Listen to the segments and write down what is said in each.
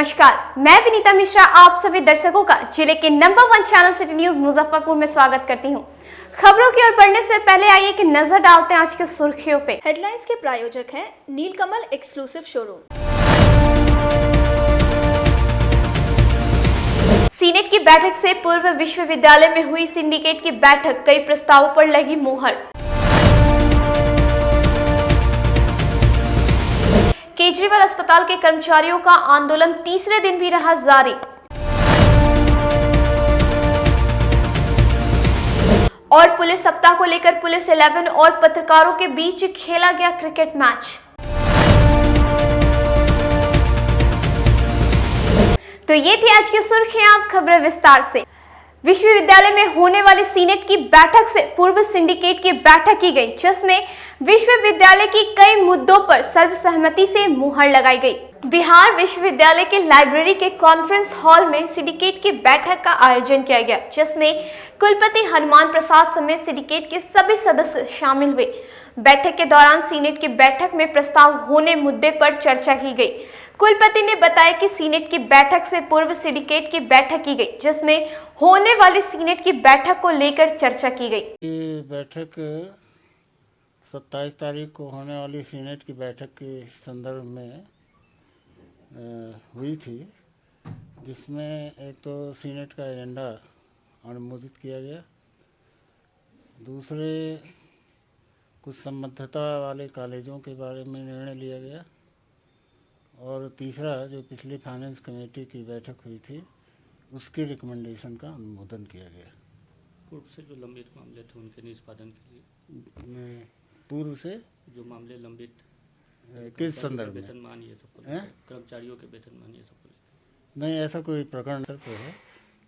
नमस्कार, मैं विनीता मिश्रा आप सभी दर्शकों का जिले के number 1 channel city news Muzaffarpur में स्वागत करती हूं। खबरों की ओर बढ़ने से पहले आइए कि नजर डालते हैं आज की सुर्खियों पे। हेडलाइंस के प्रायोजक हैं नीलकमल एक्सक्लूसिव शोरूम। सीनेट की बैठक से पूर्व विश्वविद्यालय में हुई सिंडिकेट की बैठक, कई प्रस्तावों पर लगी मुहर। केजरीवाल अस्पताल के कर्मचारियों का आंदोलन तीसरे दिन भी रहा जारी। और पुलिस सप्ताह को लेकर पुलिस 11 और पत्रकारों के बीच खेला गया क्रिकेट मैच। तो ये थी आज की सुर्खियां, अब खबरें विस्तार से। विश्वविद्यालय में होने वाली सीनेट की बैठक से पूर्व सिंडिकेट की बैठक की गई, जिसमें विश्वविद्यालय की कई मुद्दों पर सर्वसहमति से मुहर लगाई गई। बिहार विश्वविद्यालय के लाइब्रेरी के कॉन्फ्रेंस हॉल में सिंडिकेट की बैठक का आयोजन किया गया, जिसमें कुलपति हनुमान प्रसाद समेत सिंडिकेट के सभी सदस्य शामिल हुए। बैठक के दौरान सीनेट की बैठक में प्रस्ताव होने मुद्दे पर चर्चा की गई। कुलपति ने बताया कि सीनेट की बैठक से पूर्व सिंडिकेट की बैठक की गई, जिसमें होने वाली सीनेट की बैठक को लेकर चर्चा की गई। ये बैठक 27 तारीख को होने वाली सीनेट की बैठक के संदर्भ में हुई थी, जिसमें एक तो सीनेट का एजेंडा अनुमोदित किया गया, दूसरे कुछ संबद्धता वाले कॉलेजों के बारे में निर्णय लिया गया, और तीसरा जो पिछली फाइनेंस कमेटी की बैठक हुई थी उसकी रिकमेंडेशन का अनुमोदन किया गया। पूर्व से जो लंबित मामले थे उनके निष्पादन के लिए, पूर्व से जो मामले लंबित किस संदर्भ में? वेतनमान ये सब कर्मचारियों के वेतनमान ये सब नहीं, ऐसा कोई प्रकरण तो है।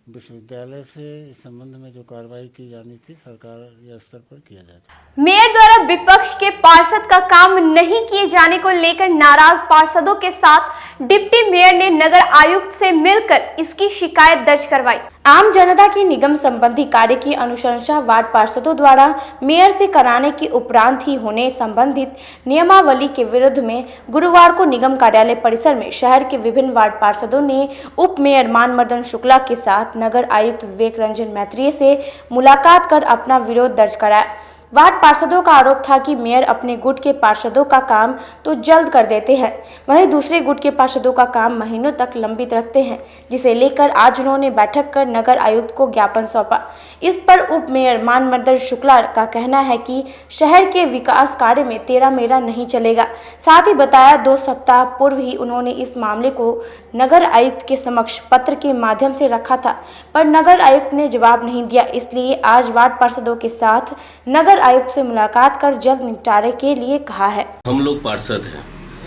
विश्वविद्यालय से इस संबंध में जो कार्रवाई की जानी थी सरकार स्तर पर किया जाता। मेयर द्वारा विपक्ष के पार्षद का काम नहीं किए जाने को लेकर नाराज पार्षदों के साथ डिप्टी मेयर ने नगर आयुक्त से मिलकर इसकी शिकायत दर्ज करवाई। आम जनता की निगम संबंधी कार्य की अनुशंसा वार्ड पार्षदों द्वारा मेयर से कराने के उपरांत ही होने संबंधित नियमावली के विरुद्ध में गुरुवार को निगम कार्यालय परिसर में शहर के विभिन्न वार्ड पार्षदों ने उप मेयर मानमर्दन शुक्ला के साथ नगर आयुक्त विवेक रंजन मैत्रेय से मुलाकात कर अपना विरोध दर्ज कराया। वार्ड पार्षदों का आरोप था कि मेयर अपने गुट के पार्षदों का काम तो जल्द कर देते हैं, वहीं दूसरे गुट के पार्षदों का काम महीनों तक लंबित रखते हैं, जिसे लेकर आज उन्होंने बैठक कर नगर आयुक्त को ज्ञापन सौंपा। इस पर उप मेयर मानमर्दन शुक्ला का कहना है कि शहर के विकास कार्य में तेरा मेरा नहीं चलेगा। साथ ही बताया 2 सप्ताह पूर्व ही उन्होंने इस मामले को नगर आयुक्त के समक्ष पत्र के माध्यम से रखा था, पर नगर आयुक्त ने जवाब नहीं दिया। इसलिए आज वार्ड पार्षदों के साथ नगर आयुक्त से मुलाकात कर जल्द निपटारे के लिए कहा है। हम लोग पार्षद हैं,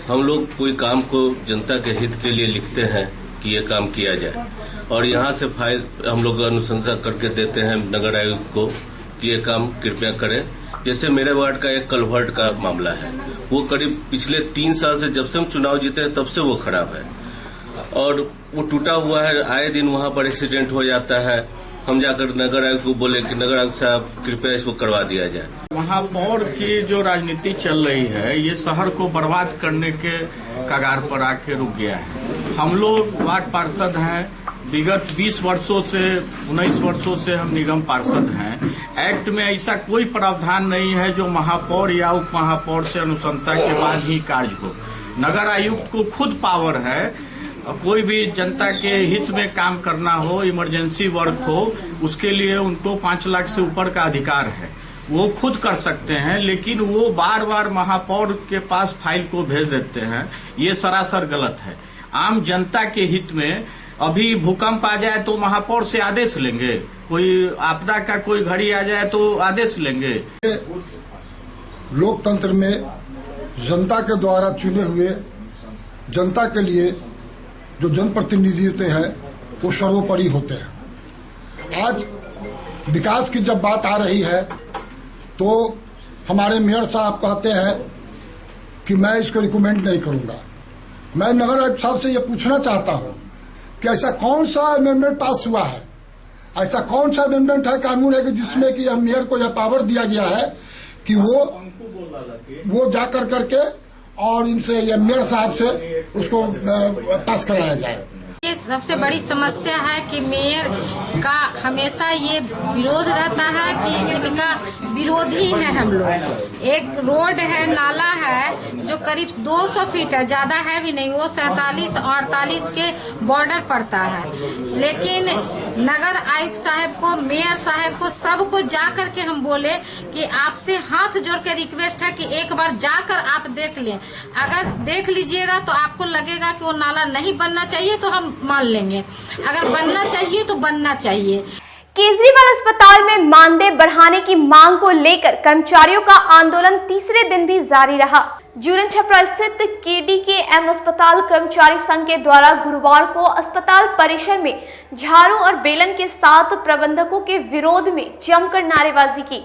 हम लोग कोई काम को जनता के हित के लिए लिखते हैं कि ये काम किया जाए, और यहाँ से फाइल हम लोग अनुशंसा करके देते हैं नगर आयुक्त को कि ये काम कृपया करें। जैसे मेरे वार्ड का एक कल्वर्ट का मामला है, वो करीब पिछले 3 साल से, जब से हम चुनाव जीते हैं तब से वो खराब है और वो टूटा हुआ है। आए दिन वहाँ पर एक्सीडेंट हो जाता है। हम जाकर नगर आयुक्त को बोले कि नगर आयुक्त साहब कृपया इसको करवा दिया जाए। महापौर की जो राजनीति चल रही है, ये शहर को बर्बाद करने के कगार पर आके रुक गया है। हम लोग वार्ड पार्षद हैं, विगत 20 वर्षों से 19 वर्षों से हम निगम पार्षद हैं। एक्ट में ऐसा कोई प्रावधान नहीं है जो महापौर या उप महापौर से अनुशंसा के बाद ही कार्य हो। नगर आयुक्त को खुद पावर है, कोई भी जनता के हित में काम करना हो, इमरजेंसी वर्क हो, उसके लिए उनको 5 लाख से ऊपर का अधिकार है, वो खुद कर सकते हैं। लेकिन वो बार बार महापौर के पास फाइल को भेज देते हैं, ये सरासर गलत है। आम जनता के हित में अभी भूकंप आ जाए तो महापौर से आदेश लेंगे, कोई आपदा का कोई घड़ी आ जाए तो आदेश लेंगे। लोकतंत्र में जनता के द्वारा चुने हुए, जनता के लिए जो जनप्रतिनिधि होते हैं वो सर्वोपरि होते हैं। आज विकास की जब बात आ रही है तो हमारे मेयर साहब कहते हैं कि मैं इसको रिकमेंड नहीं करूंगा। मैं नगर आयुक्त साहब से ये पूछना चाहता हूं कि ऐसा कौन सा अमेंडमेंट पास हुआ है, ऐसा कौन सा अमेंडमेंट है, कानून है कि जिसमें कि मेयर को यह पावर दिया गया है कि वो जा करके और इनसे या मेयर साहब से उसको पास कराया जाए। देखिए सबसे बड़ी समस्या है कि मेयर का हमेशा ये विरोध रहता है कि इनका विरोधी है हम लोग। एक रोड है, नाला है जो करीब 200 फीट है, ज्यादा है भी नहीं, वो 47 और 48 के बॉर्डर पड़ता है। लेकिन नगर आयुक्त साहब को, मेयर साहब को, सबको जा करके हम बोले कि आपसे हाथ जोड़ के रिक्वेस्ट है कि एक बार जाकर आप देख लें। अगर देख लीजिएगा तो आपको लगेगा कि वो नाला नहीं बनना चाहिए तो हम मान लेंगे, अगर बनना चाहिए तो बनना चाहिए। केजरीवाल अस्पताल में मानदेय बढ़ाने की मांग को लेकर कर्मचारियों का आंदोलन तीसरे दिन भी जारी रहा। जूरन छपरा स्थित KDKM अस्पताल कर्मचारी संघ के द्वारा गुरुवार को अस्पताल परिसर में झाड़ू और बेलन के साथ प्रबंधकों के विरोध में जमकर नारेबाजी की।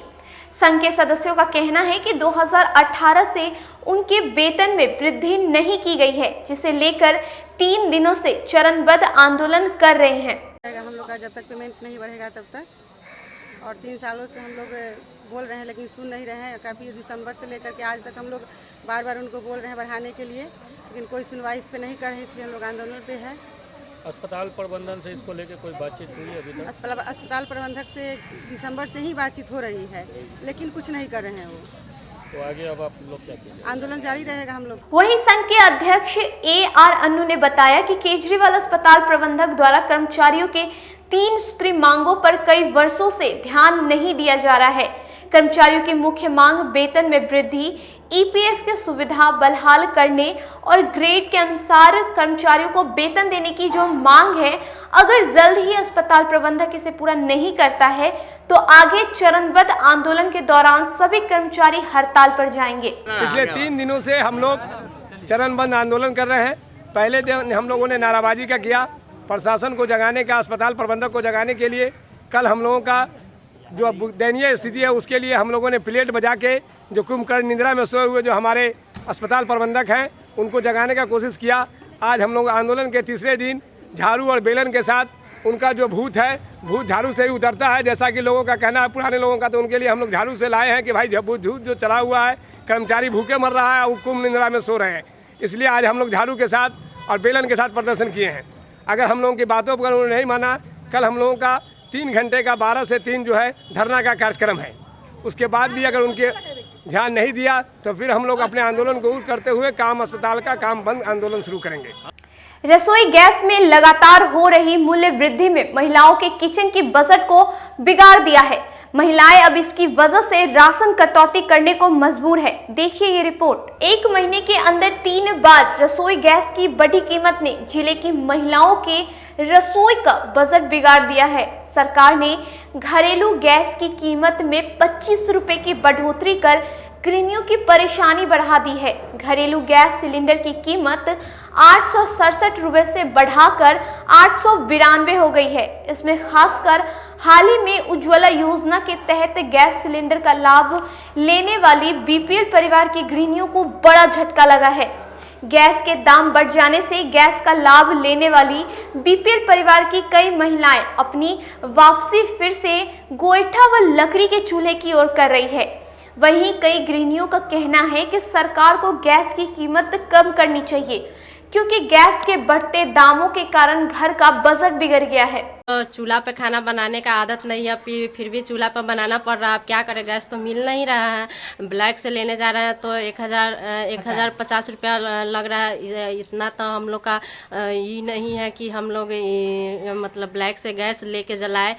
संघ के सदस्यों का कहना है कि 2018 से उनके वेतन में वृद्धि नहीं की गई है, जिसे लेकर 3 दिनों से चरणबद्ध आंदोलन कर रहे हैं। हम लोग का जब तक पेमेंट नहीं बढ़ेगा तब तक, और 3 सालों से हम लोग बोल रहे हैं लेकिन सुन नहीं रहे हैं। काफ़ी दिसंबर से लेकर के आज तक हम लोग बार बार उनको बोल रहे हैं बढ़ाने के लिए, लेकिन कोई सुनवाई इस पे नहीं कर रहे हैं, इसलिए हम लोग आंदोलन पे है। अस्पताल प्रबंधन से इसको लेकर कोई बातचीत हुई है अभी तक? अस्पताल प्रबंधक से दिसंबर से ही बातचीत हो रही है, लेकिन कुछ नहीं कर रहे हैं वो। तो आगे अब आप लोग क्या कीजिए? आंदोलन जारी रहेगा हम लोग। वहीं संघ के अध्यक्ष AR अन्नू ने बताया कि केजरीवाल अस्पताल प्रबंधक द्वारा कर्मचारियों के 3 सूत्री मांगों पर कई वर्षों से ध्यान नहीं दिया जा रहा है। कर्मचारियों की मुख्य मांग वेतन में वृद्धि, EPF की सुविधा बहाल करने और ग्रेड के अनुसार कर्मचारियों को वेतन देने की जो मांग है, अगर जल्द ही अस्पताल प्रबंधक इसे पूरा नहीं करता है तो आगे चरणबद्ध आंदोलन के दौरान सभी कर्मचारी हड़ताल पर जाएंगे। पिछले 3 दिनों से हम लोग चरणबद्ध आंदोलन कर रहे हैं। पहले दिन हम लोगों ने नाराबाजी का किया, प्रशासन को जगाने का, अस्पताल प्रबंधक को जगाने के लिए। कल हम लोगों का जो दयनीय स्थिति है उसके लिए हम लोगों ने प्लेट बजा के जो कुंभकर्ण निद्रा में सोए हुए जो हमारे अस्पताल प्रबंधक हैं उनको जगाने का कोशिश किया। आज हम लोग आंदोलन के तीसरे दिन झाड़ू और बेलन के साथ उनका जो भूत है, भूत झाड़ू से ही उतरता है, जैसा कि लोगों का कहना है, पुराने लोगों का। तो उनके लिए हम लोग झाड़ू से लाए हैं कि भाई भूत जो चला हुआ है, कर्मचारी भूखे मर रहा है, वो कुंभ निद्रा में सो रहे हैं, इसलिए आज हम लोग झाड़ू के साथ और बेलन के साथ प्रदर्शन किए हैं। अगर हम लोगों की बातों पर उन्होंने नहीं माना, कल हम लोगों का 3 घंटे का 12 से 3 जो है धरना का कार्यक्रम है। उसके बाद भी अगर उनके ध्यान नहीं दिया तो फिर हम लोग अपने आंदोलन को उग्र करते हुए काम अस्पताल का काम बंद आंदोलन शुरू करेंगे। रसोई गैस में लगातार हो रही मूल्य वृद्धि में महिलाओं के किचन की बजट को बिगाड़ दिया है। महिलाएं अब इसकी वजह से राशन कटौती करने को मजबूर है। देखिए ये रिपोर्ट। 1 महीने के अंदर 3 बार रसोई गैस की बढ़ी कीमत ने जिले की महिलाओं के रसोई का बजट बिगाड़ दिया है। सरकार ने घरेलू गैस की कीमत में 25 रुपए की बढ़ोतरी कर गृहिणियों की परेशानी बढ़ा दी है। घरेलू गैस सिलेंडर की कीमत 867 रुपए से बढ़ाकर 892 हो गई है। इसमें खासकर हाल ही में उज्ज्वला योजना के तहत गैस सिलेंडर का लाभ लेने वाली BPL परिवार की गृहिणियों को बड़ा झटका लगा है। गैस के दाम बढ़ जाने से गैस का लाभ लेने वाली BPL परिवार की कई महिलाएं अपनी वापसी फिर से गोईठा व लकड़ी के चूल्हे की ओर कर रही है। वहीं कई गृहिणियों का कहना है कि सरकार को गैस की कीमत कम करनी चाहिए, क्योंकि गैस के बढ़ते दामों के कारण घर का बजट बिगड़ गया है। चूल्हा पे खाना बनाने का आदत नहीं है, फिर भी चूल्हा पर बनाना पड़ रहा है। अब क्या करें, गैस तो मिल नहीं रहा है। ब्लैक से लेने जा रहे हैं तो 1050 रुपया लग रहा है। इतना तो हम लोग का ये नहीं है कि हम लोग मतलब ब्लैक से गैस लेके जलाए।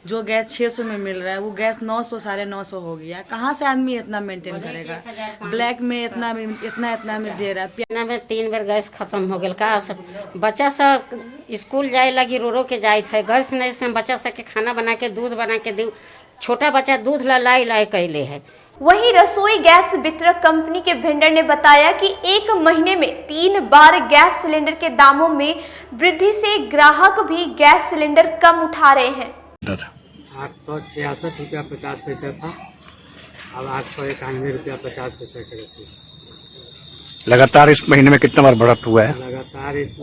जो गैस 600 में मिल रहा है वो गैस 900 950 हो गया। कहाँ से आदमी इतना मेंटेन करेगा? ब्लैक में इतना में दे रहा है। में 3 बार गैस खत्म हो गया का। सब बच्चा सब स्कूल जाए लगी रो के जाए थे। गैस नहीं से बच्चा सब के खाना बना के दूध बना के दे। छोटा बच्चा दूध लाई कैले है। वहीं रसोई गैस वितरक कंपनी के वेंडर ने बताया कि 1 महीने में 3 बार गैस सिलेंडर के दामों में वृद्धि से ग्राहक भी गैस सिलेंडर कम उठा रहे हैं। 866 रुपया 50 पैसे था, अब 891 रुपया 50 पैसे के रसीद। लगातार इस महीने में कितना बार बढ़त हुआ है? लगातार इस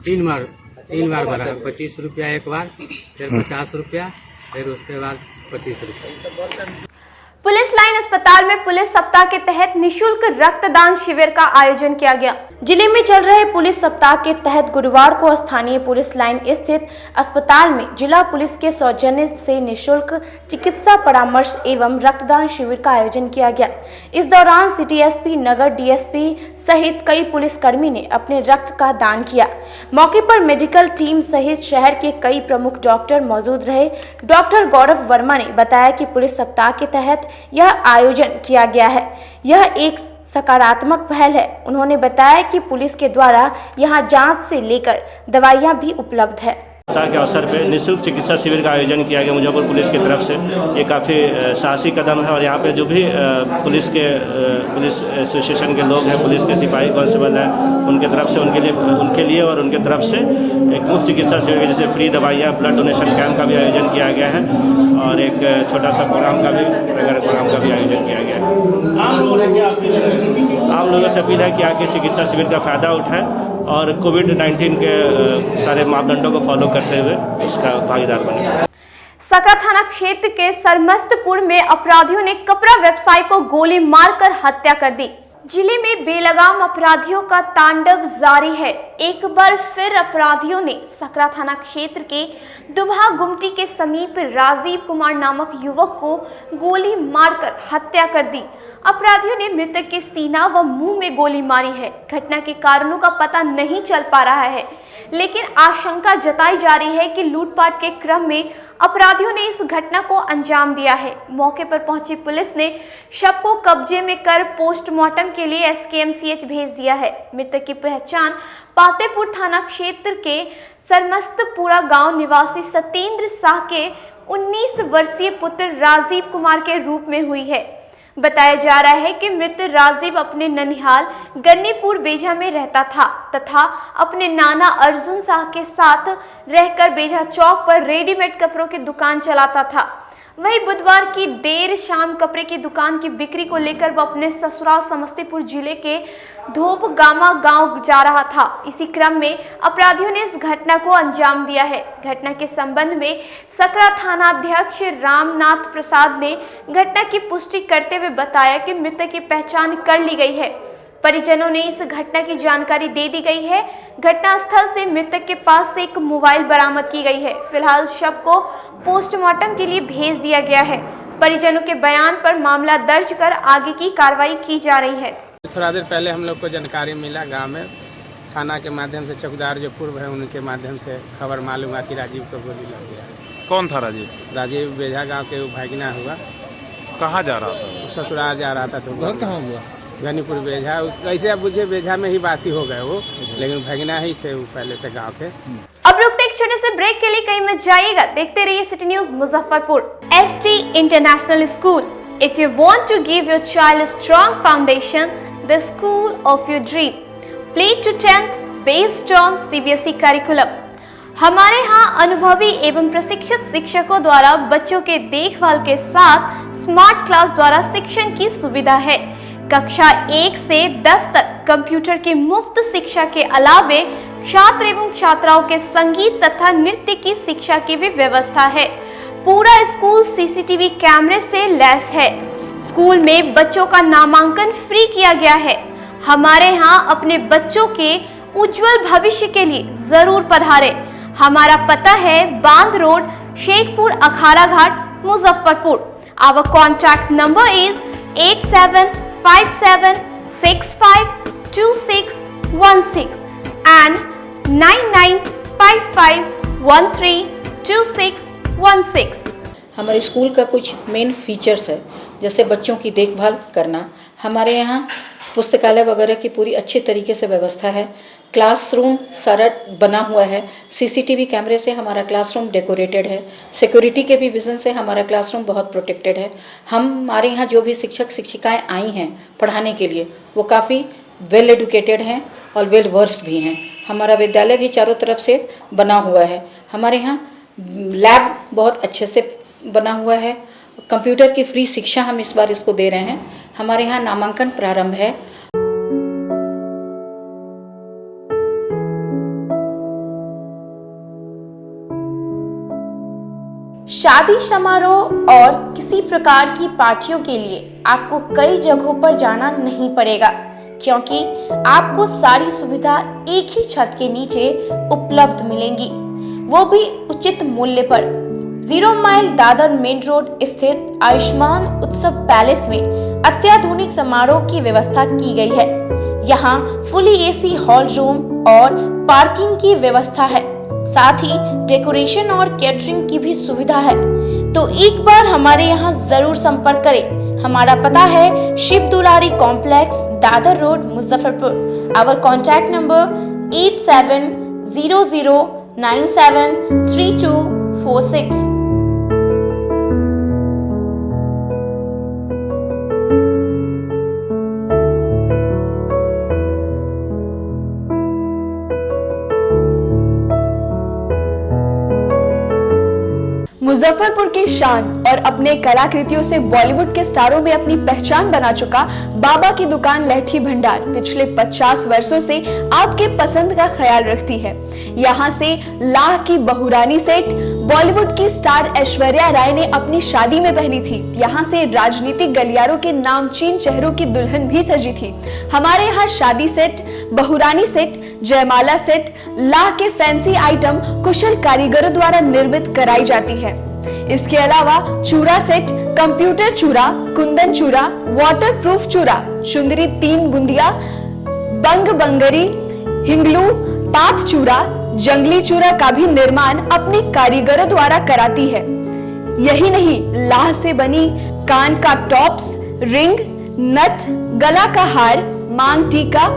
3 बार बढ़ा है। 25 रुपया एक बार, फिर 50 रुपया, फिर उसके बाद 25 रुपया। पुलिस लाइन अस्पताल में पुलिस सप्ताह के तहत निशुल्क रक्तदान शिविर का आयोजन किया गया। जिले में चल रहे पुलिस सप्ताह के तहत गुरुवार को स्थानीय पुलिस लाइन स्थित अस्पताल में जिला पुलिस के सौजन्य से निशुल्क चिकित्सा परामर्श एवं रक्तदान शिविर का आयोजन किया गया। इस दौरान सिटी एसपी, नगर डीएसपी सहित कई पुलिसकर्मी ने अपने रक्त का दान किया। मौके पर मेडिकल टीम सहित शहर के कई प्रमुख डॉक्टर मौजूद रहे। डॉक्टर गौरव वर्मा ने बताया कि पुलिस सप्ताह के तहत यह आयोजन किया गया है। यह एक सकारात्मक पहल है। उन्होंने बताया कि पुलिस के द्वारा यहां जांच से लेकर दवाइयां भी उपलब्ध है। सप्ताह के अवसर पर निःशुल्क चिकित्सा शिविर का आयोजन किया गया मुजफ्फरपुर पुलिस की तरफ से। ये काफ़ी साहसी कदम है और यहाँ पे जो भी पुलिस एसोसिएशन के लोग हैं, पुलिस के सिपाही कांस्टेबल हैं, उनके तरफ से उनके लिए और उनके तरफ से एक मुफ्त चिकित्सा शिविर के जैसे फ्री दवाइयाँ, ब्लड डोनेशन कैंप का भी आयोजन किया गया है और एक छोटा सा प्रोग्राम का भी आयोजन किया गया है। आम लोगों से अपील है कि आके चिकित्सा शिविर का फ़ायदा उठाएं और कोविड-19 के सारे मापदंडों को फॉलो करते हुए इसका भागीदार बने। सकरा थाना क्षेत्र के सरमस्तपुर में अपराधियों ने कपड़ा व्यवसायी को गोली मारकर हत्या कर दी। जिले में बेलगाम अपराधियों का तांडव जारी है। एक बार फिर अपराधियों ने सकरा थाना क्षेत्र के दुबहा गुमटी के समीप राजीव कुमार नामक युवक को गोली मारकर हत्या कर दी। अपराधियों ने मृतक के सीना व मुंह में गोली मारी है। घटना के कारणों का पता नहीं चल पा रहा है, लेकिन आशंका जताई जा रही है कि लूटपाट के क्रम में अपराधियों ने इस घटना को अंजाम दिया है। मौके पर पहुंची पुलिस ने शव को कब्जे में कर पोस्टमार्टम के लिए एसकेएमसीएच भेज दिया है। मृतक की पहचान पातेपुर थाना क्षेत्र के सरमस्तपुरा गांव निवासी सत्येंद्र शाह के 19 वर्षीय पुत्र राजीव कुमार के रूप में हुई है। बताया जा रहा है कि मृत राजीव अपने ननिहाल गन्नीपुर बेझा में रहता था तथा अपने नाना अर्जुन शाह के साथ रहकर बेझा चौक पर रेडीमेड कपड़ों की दुकान चलाता था। वही बुधवार की देर शाम कपड़े की दुकान की बिक्री को लेकर वह अपने ससुराल समस्तीपुर जिले के धोपगामा गांव जा रहा था। इसी क्रम में अपराधियों ने इस घटना को अंजाम दिया है। घटना के संबंध में सकरा थानाध्यक्ष रामनाथ प्रसाद ने घटना की पुष्टि करते हुए बताया कि मृतक की पहचान कर ली गई है। परिजनों ने इस घटना की जानकारी दे दी गई है। घटनास्थल से मृतक के पास से एक मोबाइल बरामद की गई है। फिलहाल शव को पोस्टमार्टम के लिए भेज दिया गया है। परिजनों के बयान पर मामला दर्ज कर आगे की कार्रवाई की जा रही है। थोड़ा देर पहले हम लोग को जानकारी मिला गांव में, थाना के माध्यम से चौकीदार जो पूर्व है उनके माध्यम से खबर मालूम हुआ कि राजीव को गोली लग गया। कौन था राजीव? राजीव बेझा गांव के भागना हुआ। कहाँ जा रहा था? ससुराल जा रहा था। तो कहाँ हुआ? गनीपुर बेझा। कैसे अब मुझे बेझा में ही बासी हो गए वो, लेकिन भगना ही थे वो पहले से गांव के। अब रुकते एक छोटे से ब्रेक के लिए, कहीं मत जाइएगा, देखते रहिए city news Muzaffarpur. ST international school, if you want to give your child a strong foundation, the school of your dream, play to 10th based on CBSE curriculum. हमारे यहाँ अनुभवी एवं प्रशिक्षित शिक्षकों द्वारा बच्चों के देखभाल के साथ स्मार्ट क्लास द्वारा शिक्षण की सुविधा है। कक्षा 1 से 10 तक कंप्यूटर की मुफ्त शिक्षा के अलावे छात्र एवं छात्राओं के संगीत तथा नृत्य की शिक्षा की भी व्यवस्था है। पूरा स्कूल सीसीटीवी कैमरे से लैस है। स्कूल में बच्चों का नामांकन फ्री किया गया है। हमारे यहाँ अपने बच्चों के उज्जवल भविष्य के लिए जरूर पधारें। हमारा पता है बांध road, Shekhpur Akhara Ghat, Muzaffarpur. Our contact number is 8757652616 and 9955132616। हमारे स्कूल का कुछ मेन फीचर्स है, जैसे बच्चों की देखभाल करना। हमारे यहाँ पुस्तकालय वगैरह की पूरी अच्छी तरीके से व्यवस्था है। क्लासरूम सारा बना हुआ है। सीसीटीवी कैमरे से हमारा क्लासरूम डेकोरेटेड है। सिक्योरिटी के भी विजन से हमारा क्लासरूम बहुत प्रोटेक्टेड है। हमारे यहाँ जो भी शिक्षक शिक्षिकाएं आई हैं पढ़ाने के लिए, वो काफ़ी वेल एडुकेटेड हैं और वेल वर्स्ड भी हैं। हमारा विद्यालय भी चारों तरफ से बना हुआ है। हमारे यहाँ लैब बहुत अच्छे से बना हुआ है। कंप्यूटर की फ्री शिक्षा हम इस बार इसको दे रहे हैं। हमारे यहाँ नामांकन प्रारंभ है। शादी समारोह और किसी प्रकार की पार्टियों के लिए आपको कई जगहों पर जाना नहीं पड़ेगा, क्योंकि आपको सारी सुविधा एक ही छत के नीचे उपलब्ध मिलेंगी, वो भी उचित मूल्य पर। 0 माइल दादर मेन रोड स्थित आयुष्मान उत्सव पैलेस में अत्याधुनिक समारोह की व्यवस्था की गई है। यहाँ फुली एसी हॉल रूम और पार्किंग की व्यवस्था है, साथ ही डेकोरेशन और कैटरिंग की भी सुविधा है। तो एक बार हमारे यहाँ जरूर संपर्क करें। हमारा पता है Shiv Dulari complex, Dadar road, Muzaffarpur. Our contact number 8700973246। Muzaffarpur की शान और अपने कलाकृतियों से बॉलीवुड के स्टारों में अपनी पहचान बना चुका बाबा की दुकान लहठी भंडार पिछले 50 वर्षों से आपके पसंद का ख्याल रखती है। यहाँ से लाह की बहुरानी सेट बॉलीवुड की स्टार ऐश्वर्या राय ने अपनी शादी में पहनी थी। यहाँ से राजनीतिक गलियारों के नामचीन चेहरों की दुल्हन भी सजी थी। हमारे यहाँ शादी सेट, बहुरानी सेट, जयमाला सेट, लाह के फैंसी आइटम कुशल कारीगरों द्वारा निर्मित कराई जाती है। इसके अलावा चूड़ा सेट, कंप्यूटर चूड़ा, कुंदन चूड़ा, वाटरप्रूफ चूड़ा, चुंदरी 3 बुंदिया, बंग बंगरी, हिंगलू, पात चूड़ा, जंगली चूड़ा का भी निर्माण अपने कारीगरों द्वारा कराती है। यही नहीं, लाह से बनी कान का टॉप्स, रिंग, नथ, गला का हार, मांग टीका,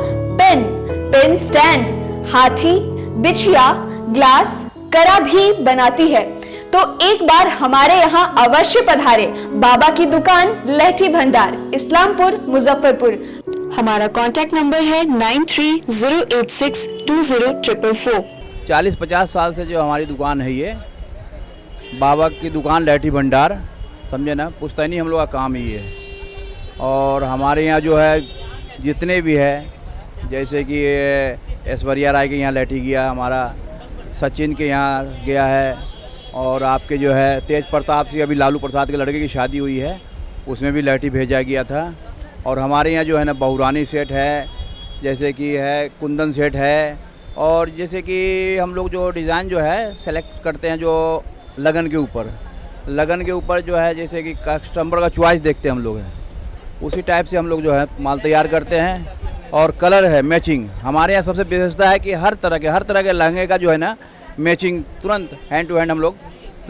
पेन स्टैंड, हाथी, बिछिया, ग्लास, करा भी बनाती है। तो एक बार हमारे यहाँ अवश्य पधारे। बाबा की दुकान लहठी भंडार, इस्लामपुर, मुजफ्फरपुर। हमारा कॉन्टैक्ट नंबर है 9308620444। 40-50 साल से जो हमारी दुकान है, ये बाबा की दुकान लहठी भंडार, समझे ना, पुश्तैनी हम लोग का काम ही है। और हमारे यहाँ जो है जितने भी है, जैसे कि ऐश्वर्या राय के यहाँ लहठी गया, हमारा सचिन के यहाँ गया है, और आपके जो है तेज प्रताप सिंह, अभी लालू प्रसाद के लड़के की शादी हुई है, उसमें भी लहठी भेजा गया था। और हमारे यहाँ जो है ना बहुरानी सेट है, जैसे कि है कुंदन सेट है, और जैसे कि हम लोग जो डिज़ाइन जो है सेलेक्ट करते हैं जो लगन के ऊपर जो है, जैसे कि कस्टमर का चॉइस देखते हैं हम लोग हैं, उसी टाइप से हम लोग जो है माल तैयार करते हैं। और कलर है मैचिंग, हमारे यहाँ सबसे विशेषता है कि हर तरह के लहंगे का जो है ना मैचिंग तुरंत हैंड टू हैंड हम लोग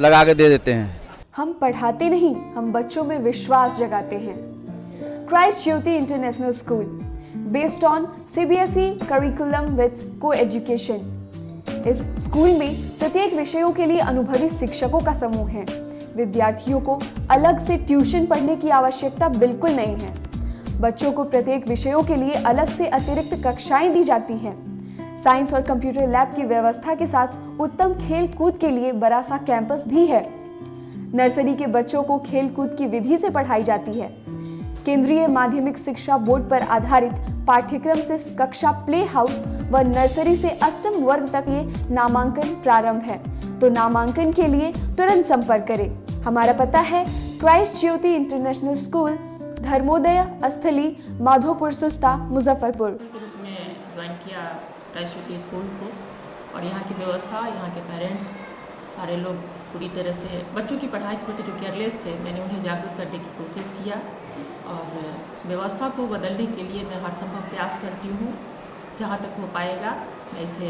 लगा के दे देते हैं। हम पढ़ाते नहीं, हम बच्चों में विश्वास जगाते हैं। Christ Jyoti international school, based on CBSE curriculum with co-education. इस स्कूल में प्रत्येक विषयों के लिए अनुभवी शिक्षकों का समूह है। विद्यार्थियों को अलग से ट्यूशन पढ़ने की आवश्यकता बिल्कुल नहीं है। बच्चों को प्रत्येक विषयों के लिए अलग से अतिरिक्त कक्षाएं दी जाती हैं। साइंस और कंप्यूटर लैब की व्यवस्था के साथ उत्तम खेल कूद के लिए बड़ा सा कैंपस भी है। नर्सरी के बच्चों को खेल कूद की विधि से पढ़ाई जाती है। केंद्रीय माध्यमिक शिक्षा बोर्ड पर आधारित पाठ्यक्रम से कक्षा प्ले हाउस व नर्सरी से 8वीं वर्ग तक ये नामांकन प्रारंभ है। तो नामांकन के लिए तुरंत संपर्क करें। हमारा पता है Christ Jyoti international school, Dharmodaya स्थली, माधोपुर सुस्ता, मुजफ्फरपुर। ज्वाइन किया क्राइस्ट ज्योति स्कूल को, और यहाँ की व्यवस्था, यहाँ के पेरेंट्स सारे लोग पूरी तरह से बच्चों की पढ़ाई के प्रति जो केयरलेस थे, मैंने उन्हें जागरूक करने की कोशिश किया, और उस व्यवस्था को बदलने के लिए मैं हर संभव प्रयास करती हूँ। जहाँ तक हो पाएगा मैं इसे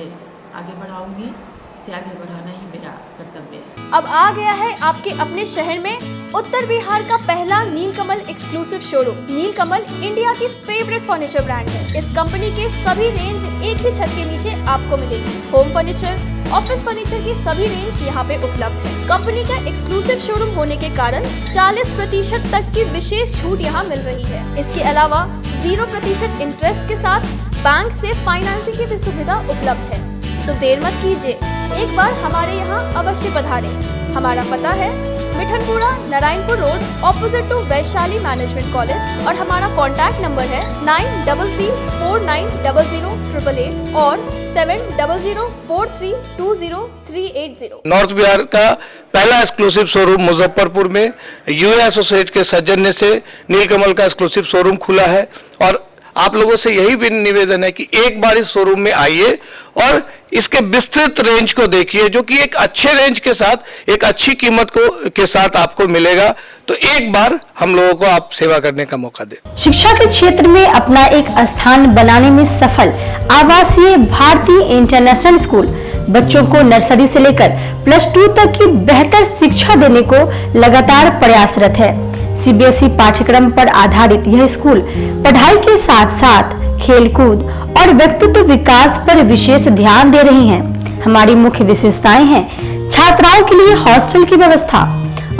आगे बढ़ाऊँगी। इसे आगे बढ़ाना ही मेरा कर्तव्य है। अब आ गया है आपके अपने शहर में उत्तर बिहार का पहला नीलकमल एक्सक्लूसिव शोरूम। नीलकमल इंडिया की फेवरेट फर्नीचर ब्रांड है। इस कंपनी के सभी रेंज एक ही छत के नीचे आपको मिलेगी। होम फर्नीचर, ऑफिस फर्नीचर की सभी रेंज यहाँ पे उपलब्ध है। कंपनी का एक्सक्लूसिव शोरूम होने के कारण 40% तक की विशेष छूट यहाँ मिल रही है। इसके अलावा 0% इंटरेस्ट के साथ बैंक से फाइनेंसिंग की भी सुविधा उपलब्ध है। तो देर मत कीजिए, एक बार हमारे यहाँ अवश्य पधारें। हमारा पता है Mithanpura Narayanpur road opposite to Vaishali management college और हमारा कॉन्टैक्ट नंबर है 9334900888 और 7004320380। नॉर्थ बिहार का पहला एक्सक्लूसिव शोरूम मुजफ्फरपुर में यूए एसोसिएट के सौजन्य से नीलकमल का एक्सक्लूसिव शोरूम खुला है और आप लोगों से यही भी निवेदन है कि एक बार इस शोरूम में आइए और इसके विस्तृत रेंज को देखिए, जो कि एक अच्छे रेंज के साथ एक अच्छी कीमत के साथ आपको मिलेगा। तो एक बार हम लोगों को आप सेवा करने का मौका दें। शिक्षा के क्षेत्र में अपना एक स्थान बनाने में सफल आवासीय भारती इंटरनेशनल स्कूल बच्चों को नर्सरी से लेकर +2 तक की बेहतर शिक्षा देने को लगातार प्रयासरत है। सीबीएसई पाठ्यक्रम पर आधारित यह स्कूल पढ़ाई के साथ साथ खेलकूद और व्यक्तित्व विकास पर विशेष ध्यान दे रही हैं। हमारी मुख्य विशेषताएं हैं छात्राओं के लिए हॉस्टल की व्यवस्था,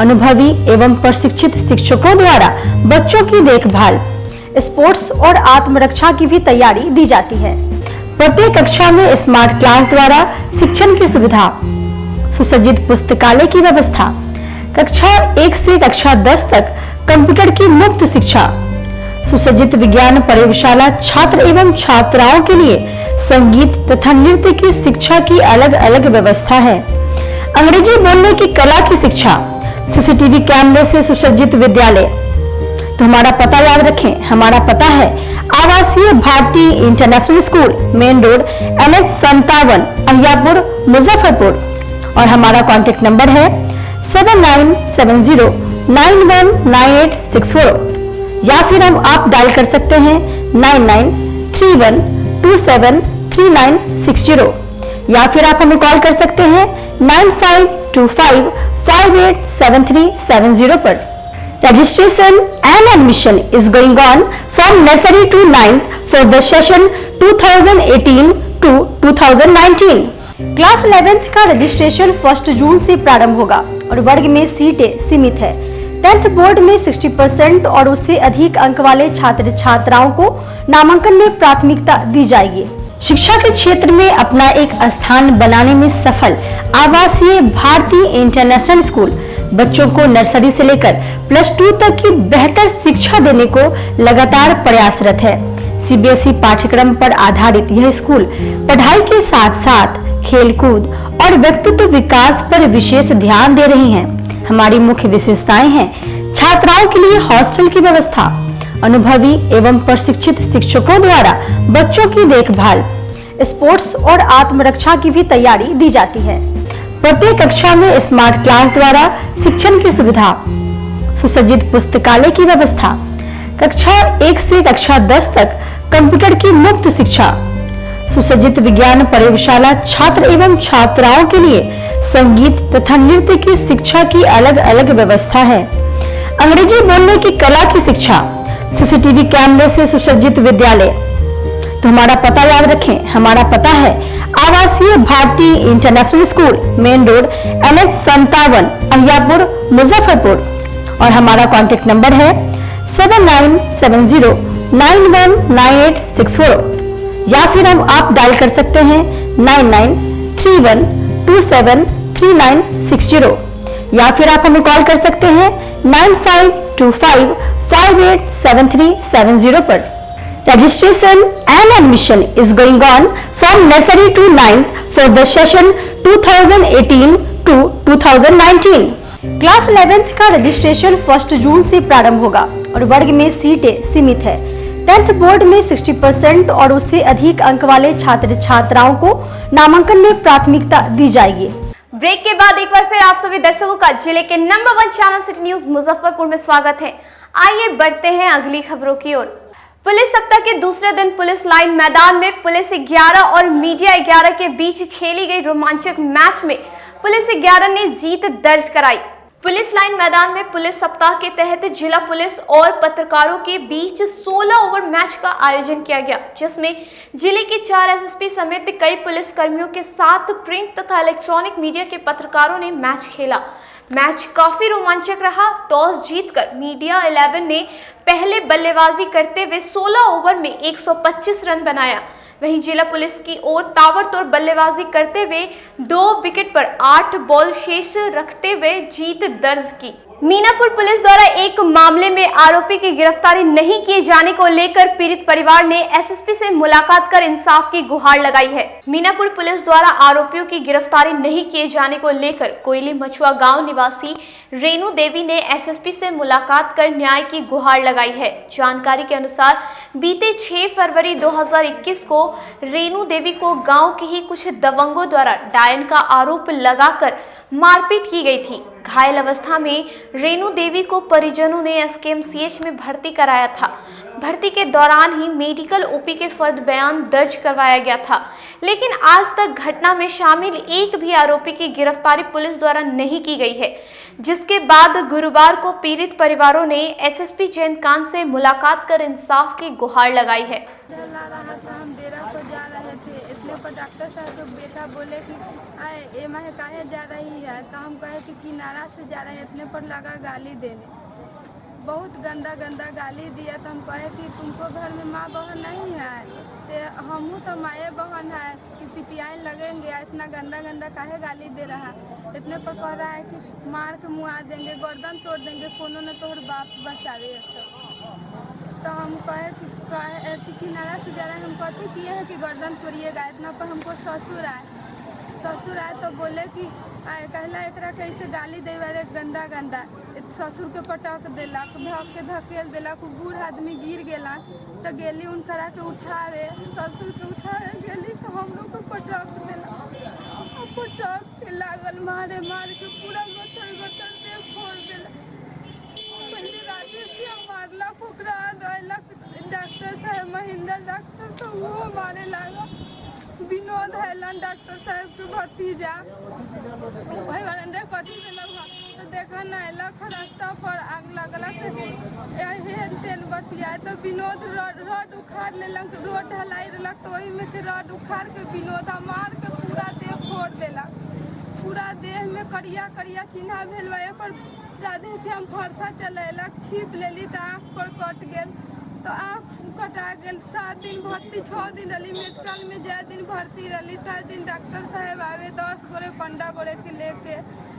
अनुभवी एवं प्रशिक्षित शिक्षकों द्वारा बच्चों की देखभाल, स्पोर्ट्स और आत्मरक्षा की भी तैयारी दी जाती है। प्रत्येक कक्षा में स्मार्ट क्लास द्वारा शिक्षण की सुविधा, सुसज्जित पुस्तकालय की व्यवस्था, कक्षा 1 से कक्षा 10 तक कंप्यूटर की मुफ्त शिक्षा, सुसज्जित विज्ञान प्रयोगशाला, छात्र एवं छात्राओं के लिए संगीत तथा नृत्य की शिक्षा की अलग अलग व्यवस्था है। अंग्रेजी बोलने की कला की शिक्षा, सीसीटीवी कैमरे से सुसज्जित विद्यालय। तो हमारा पता याद रखें, हमारा पता है Awasiya Bharti international school, main road NH57, Ahiyapur, Muzaffarpur. और हमारा कॉन्टेक्ट नंबर है 7970919864 या फिर आप डायल कर सकते हैं 9931273960 या फिर आप हमें कॉल कर सकते हैं 9525587370 पर। Registration and admission is going on from nursery to 9th for the session 2018 to 2019। Class 11th का रजिस्ट्रेशन 1 जून से प्रारंभ होगा और वर्ग में सीटें सीमित है। 10th बोर्ड में 60% और उससे अधिक अंक वाले छात्र छात्राओं को नामांकन में प्राथमिकता दी जाएगी। शिक्षा के क्षेत्र में अपना एक स्थान बनाने में सफल आवासीय भारती इंटरनेशनल स्कूल बच्चों को नर्सरी से लेकर +2 तक की बेहतर शिक्षा देने को लगातार प्रयासरत है। सीबीएसई पाठ्यक्रम पर आधारित यह स्कूल पढ़ाई के साथ साथ खेलकूद और व्यक्तित्व विकास पर विशेष ध्यान दे रही हैं। हमारी मुख्य विशेषताएं हैं छात्राओं के लिए हॉस्टल की व्यवस्था, अनुभवी एवं प्रशिक्षित शिक्षकों द्वारा बच्चों की देखभाल, स्पोर्ट्स और आत्मरक्षा की भी तैयारी दी जाती है। प्रत्येक कक्षा में स्मार्ट क्लास द्वारा शिक्षण की सुविधा, सुसज्जित पुस्तकालय की व्यवस्था, कक्षा 1 से कक्षा 10 तक कंप्यूटर की मुफ्त शिक्षा, सुसज्जित विज्ञान प्रयोगशाला, छात्र एवं छात्राओं के लिए संगीत तथा नृत्य की शिक्षा की अलग अलग व्यवस्था है। अंग्रेजी बोलने की कला की शिक्षा, सीसीटीवी कैमरे से सुसज्जित विद्यालय। तो हमारा पता याद रखें, हमारा पता है Awasiya Bharti international school, main road NH57, Ahiyapur, Muzaffarpur. और हमारा कॉन्टेक्ट नंबर है 7970919864 या फिर आप डायल कर सकते हैं 9931273960 या फिर आप हमें कॉल कर सकते हैं 9525587370 पर। Registration and admission is going on from nursery to 9th for the session 2018 to 2019। Class 11th का रजिस्ट्रेशन 1 जून से प्रारंभ होगा और वर्ग में सीटें सीमित है। 10th बोर्ड में 60% और उससे अधिक अंक वाले छात्र छात्राओं को नामांकन में प्राथमिकता दी जाएगी। ब्रेक के बाद एक बार फिर आप सभी दर्शकों का जिले के number 1 channel city news Muzaffarpur में स्वागत है। आइए बढ़ते हैं अगली खबरों की ओर। पुलिस सप्ताह के दूसरे दिन पुलिस लाइन मैदान में पुलिस 11 और मीडिया 11 के बीच खेली गई रोमांचक मैच में पुलिस 11 ने जीत दर्ज कराई। पुलिस लाइन मैदान में पुलिस सप्ताह के तहत जिला पुलिस और पत्रकारों के बीच 16 ओवर मैच का आयोजन किया गया, जिसमें जिले के 4 एसएसपी समेत कई पुलिस कर्मियों के साथ प्रिंट तथा इलेक्ट्रॉनिक मीडिया के पत्रकारों ने मैच खेला। मैच काफी रोमांचक रहा। टॉस जीतकर मीडिया 11 ने पहले बल्लेबाजी करते हुए 16 ओवर में 125 रन बनाया। वहीं जिला पुलिस की ओर ताबड़तोड़ बल्लेबाजी करते हुए 2 विकेट पर 8 बॉल शेष रखते हुए जीत दर्ज की। मीनापुर पुलिस द्वारा एक मामले में आरोपी की गिरफ्तारी नहीं किए जाने को लेकर पीड़ित परिवार ने एसएसपी से मुलाकात कर इंसाफ की गुहार लगाई है। मीनापुर पुलिस द्वारा आरोपियों की गिरफ्तारी नहीं किए जाने को लेकर कोयली मछुआ गांव निवासी रेणु देवी ने एसएसपी से मुलाकात कर न्याय की गुहार लगाई है। जानकारी के अनुसार बीते 6 फरवरी 2021 को रेणु देवी को गाँव के ही कुछ दबंगों द्वारा डायन का आरोप लगाकर मारपीट की गई थी। घायल अवस्था में रेणु देवी को परिजनों ने एसकेएमसीएच में भर्ती कराया था। भर्ती के दौरान ही मेडिकल ओपी के फर्द बयान दर्ज करवाया गया था, लेकिन आज तक घटना में शामिल एक भी आरोपी की गिरफ्तारी पुलिस द्वारा नहीं की गई है। जिसके बाद गुरुवार को पीड़ित परिवारों ने एसएसपी जयंतकांत से मुलाकात कर इंसाफ की गुहार लगाई है। हम डेरा को जा रहे थे, इतने पर डॉक्टर साहब का बेटा बोले कि आए माहे काहे जा रही है, तो हम कहे कि किनारा से जा रहे हैं। इतने पर लगा गाली देने, बहुत गंदा गाली दिया। तो हम कहे कि तुमको घर में माँ बहन नहीं है, से हमहू तो माए बहन है कि पिटियाए लगेंगे, इतना गंदा काहे गाली दे रहा। इतने पर कह रहा है कि मार के मुआ देंगे, गर्दन तोड़ देंगे, कोनो न तोहर बाप बचावे। तो हम कहे कि किनारा से जा रहे हैं। हम कहते किए हैं कि गर्दन तोड़िएगा। इतना पर हमको ससुर आए तो बोले कि कहला एकरा कैसे गाली दे वाले गंदा ससुर के पटक देला, धकेल देला। बूढ़ आदमी गिर गेला तो गेली उनकरा के उठावे, ससुर के उठावे गेली तो हम लोग को पटक देला। पटक के लागल मार के पूरा गतर देह फोड़ देला। पहले राजेश मारला, ओकरा दौलक डॉक्टर साहब महेंद्र डॉक्टर तो वो मारे लगा। विनोद हैलन डॉक्टर साहब के भतीजा भाई वाले पति में लगा तो देखा ना लख रास्ता पर आग लगलक तेल बतिया। तो विनोद रड उखाड़ लेलक, रोड ढलाई रहलक तो वही में के रड उखाड़ के विनोद मार के पूरा देह फोड़ देलक। पूरा देह में करिया चिन्हा भेल पर राधे श्याम फरसा चलेलक, छिप लेली तो आँख पर कट गेल। तो आँख कटा गेल। 7 दिन भर्ती, 6 दिन रही मेडिकल में, जय दिन भर्ती रही 7 दिन डॉक्टर साहब आवे 10 गोरे 15 गोरे के लेके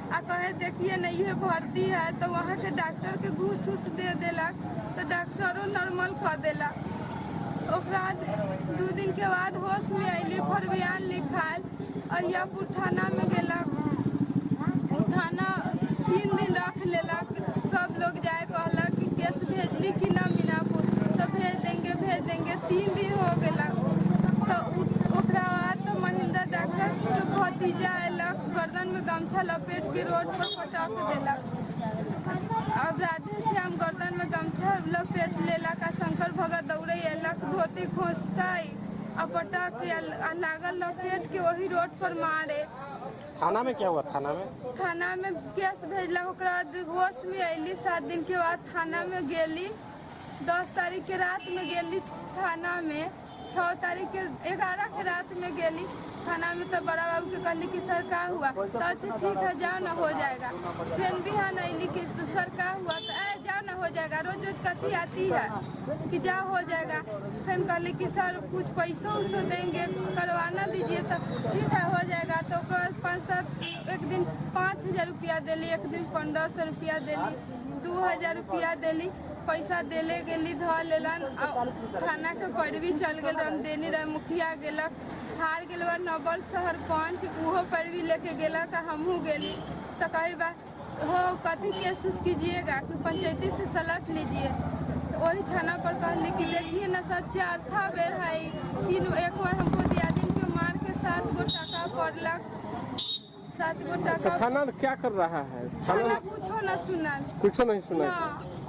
आ कहे देखिए नहीं है भर्ती है। तो वहाँ के डॉक्टर के घूस दे देलक तो डॉक्टरों नॉर्मल कर देला। ओकरा 2 दिन के बाद होश में अली, फर बयान लिखाल अहियापुर थाना में गेलक। थाना 3 दिन रख लेलक। सब लोग जाए कहलक कि केस भेजली कि ना मीनापुर, तो भेज देंगे 3 दिन हो गेला। तो ओकरा बाद तो महेंद्र डॉक्टर के भतीजा अयलक, गर्दन में गमछा लपेट के रोड पर पटक देलक। अब राधे श्याम गर्दन में गमछा लपेट लेलक आ शंकर भगत दौड़े अयलक, धोती खोजताई आ पटक के लागल लपेट के वही रोड पर मारे। थाना में क्या हुआ? थाना में केस भेजला। ओकरा होश में अली 7 दिन के बाद थाना में गेली। 10 तारीख के रात में गेली थाना में, 6 तारीख के 11 के रात में गेली थाना में। तो बड़ा बाबू के कहली कि सर का हुआ, तो अच्छा ठीक है जाओ ना हो जाएगा। फिर बिहान अली कि सर का हुआ, तो जाओ ना हो जाएगा। रोज कथी आती है कि जाओ हो जाएगा। फिर कहली कि सर कुछ पैसों देंगे, करवाना दीजिए। तो ठीक है हो जाएगा। तो 5-7 एक दिन 5000 रुपया दिली, एक दिन 1500 रुपया दिली, 2000 रुपया दिली। पैसा देले गेली धर लेलन। थाना के पैरवी चल गए, रामदेनी राय मुखिया गेलक, हार गेल। नवल शहर पंच उहो पैरवी लेके गेलक, हमहू गेली। तो कही बा हो कथी केस कीजिएगा कि पंचायती से सलट लीजिए। तो वही थाना पर कहली कि देखिए ना सर 4था बेर है, 3 एक बार हमको दिया दिन के मार के 7 गो टाका पड़लक। 7 गो टाका। तो थाना क्या कर रहा है? थाना कुछ नहीं सुना।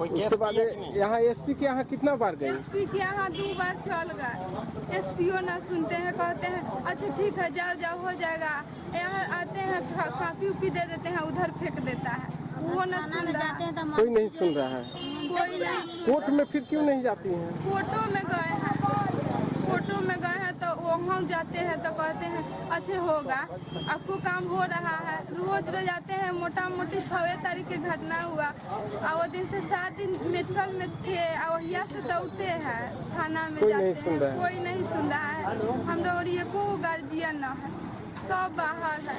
उसके बाद यहाँ एसपी के यहाँ कितना बार गए? एसपी के यहाँ 2 बार चल गए। एसपीओ ना सुनते हैं, कहते हैं अच्छा ठीक है जाओ हो जाएगा। यहाँ आते हैं कापी दे देते हैं, उधर फेंक देता है। वो ना सुन रहा है, कोई नहीं सुन रहा है। कोई नहीं। कोर्ट में फिर क्यों नहीं जाती हैं? कोर्टों में गए हैं तो वहाँ जाते हैं तो कहते हैं अच्छे होगा, आपको काम हो रहा है। रोज जाते हैं, मोटा मोटी 6 तारीख की घटना हुआ और वो दिन से 7 दिन मेडिकल में थे और वहिया से दौड़ते हैं, थाना में जाते हैं, कोई नहीं सुन रहा है। हम लोग एको गार्जियन न है, सब बाहर है।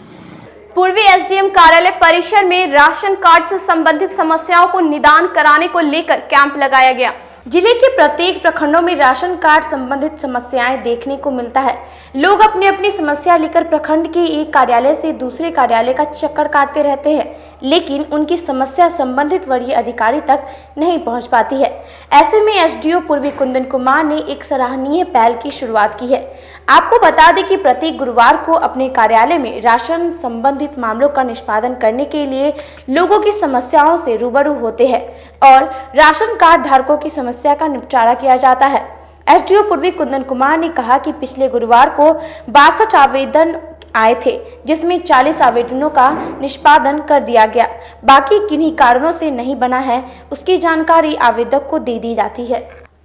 पूर्वी एसडीएम कार्यालय परिसर में राशन कार्ड से संबंधित समस्याओं को निदान कराने को लेकर कैंप लगाया गया। जिले के प्रत्येक प्रखंडों में राशन कार्ड संबंधित समस्याएं देखने को मिलता है। लोग अपनी अपनी समस्या लेकर प्रखंड के एक कार्यालय से दूसरे कार्यालय का चक्कर काटते रहते हैं, लेकिन उनकी समस्या संबंधित वरीय अधिकारी तक नहीं पहुंच पाती है। ऐसे में एसडीओ पूर्वी कुंदन कुमार ने एक सराहनीय पहल की शुरुआत की है। आपको बता दें कि प्रत्येक गुरुवार को अपने कार्यालय में राशन संबंधित मामलों का निष्पादन करने के लिए लोगों की समस्याओं से रूबरू होते हैं और राशन कार्ड धारकों की समस्या का निपटारा किया जाता है। एसडीओ पूर्वी कुंदन कुमार ने कहा कि पिछले गुरुवार को 62 आवेदन आए थे, जिसमें 40 आवेदनों का निष्पादन कर दिया गया। बाकी किन्हीं कारणों से नहीं बना है, उसकी जानकारी आवेदक को दे दी जाती है।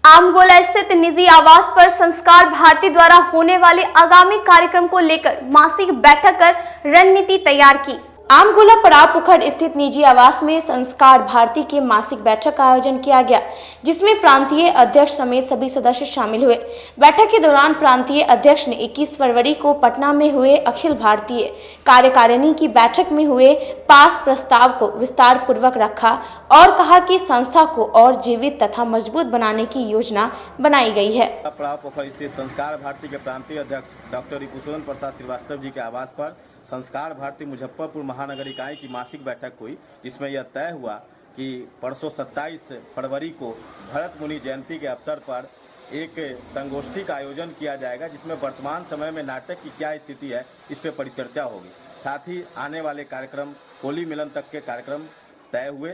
आमगोला स्थित निजी आवास पर संस्कार भारती द्वारा होने वाले आगामी कार्यक्रम को लेकर मासिक बैठक कर रणनीति तैयार की। आमगोला पड़ाव पुखर स्थित निजी आवास में संस्कार भारती के मासिक बैठक का आयोजन किया गया, जिसमें प्रांतीय अध्यक्ष समेत सभी सदस्य शामिल हुए। बैठक के दौरान प्रांतीय अध्यक्ष ने 21 फरवरी को पटना में हुए अखिल भारतीय कार्यकारिणी की बैठक में हुए पास प्रस्ताव को विस्तार पूर्वक रखा और कहा कि संस्था को और जीवित तथा मजबूत बनाने की योजना बनाई गई है। पड़ाव पुखर स्थित संस्कार भारती के प्रांतीय अध्यक्ष डॉक्टर रिपुसूदन प्रसाद श्रीवास्तव जी के आवास पर संस्कार भारती मुजफ्फरपुर महानगर इकाई की मासिक बैठक हुई, जिसमें यह तय हुआ कि परसों 27 फरवरी को भरत मुनि जयंती के अवसर पर एक संगोष्ठी का आयोजन किया जाएगा, जिसमें वर्तमान समय में नाटक की क्या स्थिति है इस पर परिचर्चा होगी। साथ ही आने वाले कार्यक्रम होली मिलन तक के कार्यक्रम तय हुए।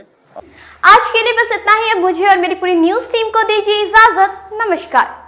आज के लिए बस इतना ही। अब मुझे और मेरी पूरी न्यूज टीम को दीजिए इजाजत। नमस्कार।